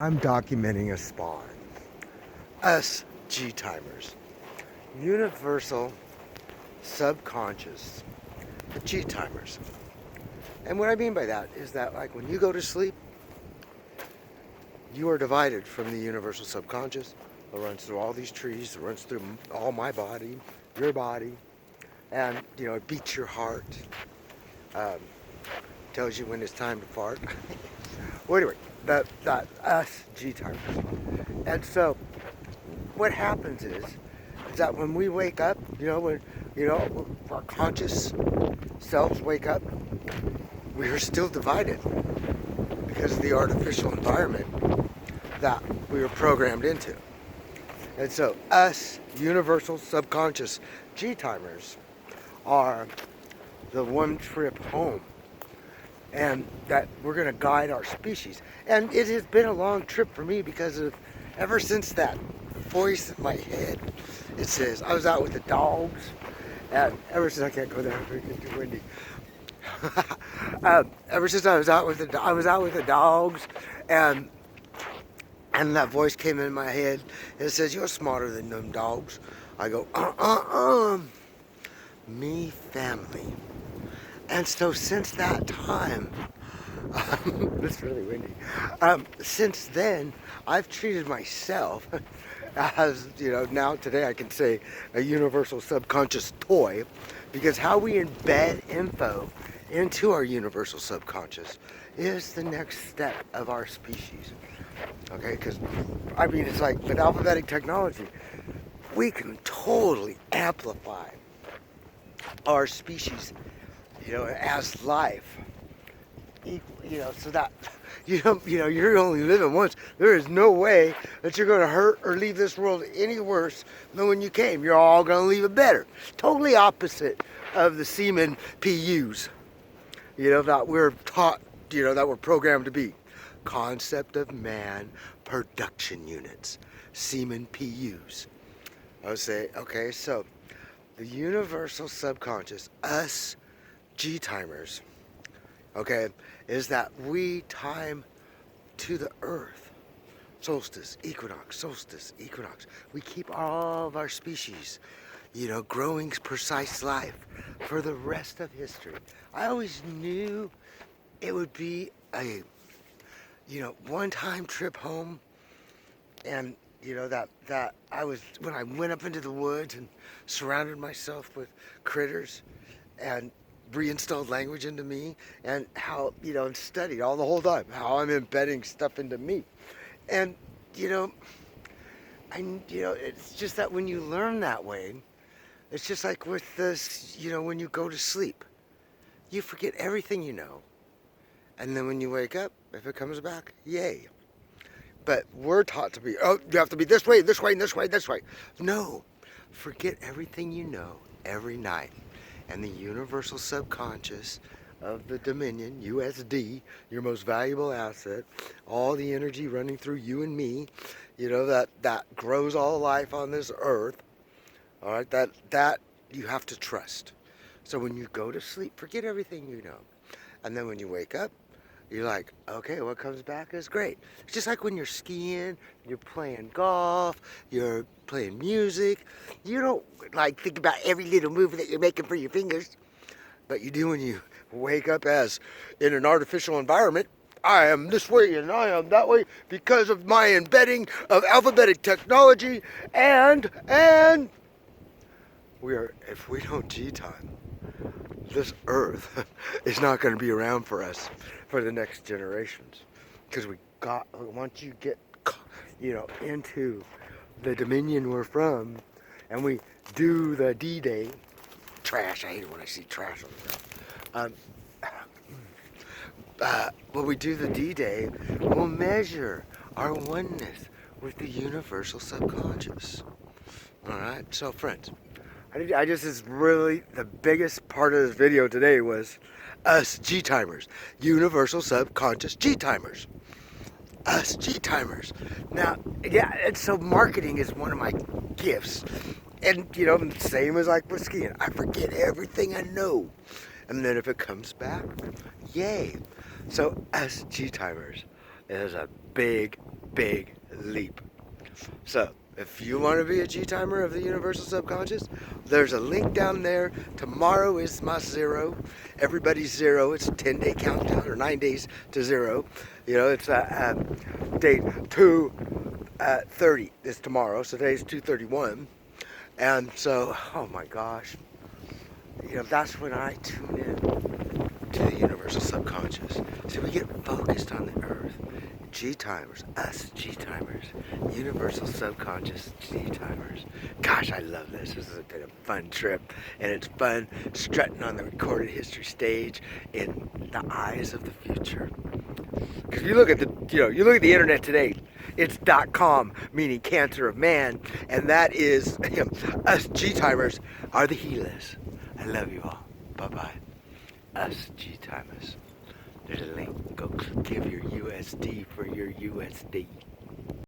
I'm documenting a spawn. Us gTimers. Universal subconscious gTimers. And what I mean by that is that, like, when you go to sleep, you are divided from the universal subconscious. It runs through all these trees, it runs through all my body, your body, and, it beats your heart, um, tells you when it's time to fart. Well, anyway, that us gTimers. And so what happens is that when we wake up, when our conscious selves wake up, we are still divided because of the artificial environment that we were programmed into. And so us universal subconscious gTimers are the one trip home, and that we're going to guide our species. And it has been a long trip for me because of ever since that voice in my head. It says I was out with the dogs, and ever since I can't go there because it's too windy. Ever since I was out with the dogs, and that voice came in my head and it says, "You're smarter than them dogs." I go, me family. And so since that time, it's really windy. Since then, I've treated myself as, now today I can say a universal subconscious toy, because how we embed info into our universal subconscious is the next step of our species. Okay, because it's like with alphabetic technology, we can totally amplify our species, as life. So that you're only living once. There is no way that you're going to hurt or leave this world any worse than when you came. You're all going to leave it better. Totally opposite of the semen PUs, that we're taught, that we're programmed to be. Concept of man production units, semen PUs. I would say, okay, so the universal subconscious, us gTimers, okay, is that we time to the earth. Solstice, equinox, solstice, equinox. We keep all of our species, growing precise life for the rest of history. I always knew it would be a, one-time trip home, and that I was, when I went up into the woods and surrounded myself with critters and reinstalled language into me, and how, and studied all the whole time how I'm embedding stuff into me. And it's just that when you learn that way, it's just like with this, when you go to sleep, you forget everything you know, and then when you wake up, if it comes back, yay. But we're taught to be, you have to be this way, this way, this way, this way. No, forget everything you know every night. And the universal subconscious of the Dominion, USD, your most valuable asset, all the energy running through you and me, that grows all life on this earth, all right, that you have to trust. So when you go to sleep, forget everything you know. And then when you wake up, you're like, okay, what comes back is great. It's just like when you're skiing, you're playing golf, you're playing music. You don't think about every little move that you're making for your fingers, but you do when you wake up as in an artificial environment. I am this way and I am that way because of my embedding of alphabetic technology, and if we don't G-time, this earth is not going to be around for us for the next generations, because once you get into the Dominion we're from, and we do the D-Day trash. I hate it when I see trash on the ground. When we do the D-Day, we'll measure our oneness with the universal subconscious. All right, so friends, I just, is really the biggest part of this video today was us gTimers, universal subconscious gTimers, us gTimers. Now, yeah, and so marketing is one of my gifts, and same as like with skiing, I forget everything I know, and then if it comes back, yay. So us gTimers is a big big leap. So, if you want to be a G-timer of the universal subconscious, there's a link down there. Tomorrow is my zero. Everybody's zero. It's a 10-day countdown, or 9 days to zero. You know, it's day 2:30 is tomorrow. So today's 2:31. And so, oh my gosh. You know, that's when I tune in to the universal subconscious. So we get focused on the earth. G-timers, us G-timers, universal subconscious G-timers. Gosh, I love this. This has been a fun trip, and it's fun strutting on the recorded history stage in the eyes of the future. Because you look at you look at the internet today. It's .com, meaning cancer of man, and that is us G-timers are the healers. I love you all. Bye bye. Us G-timers. There's a link. Go give your USD for your USD.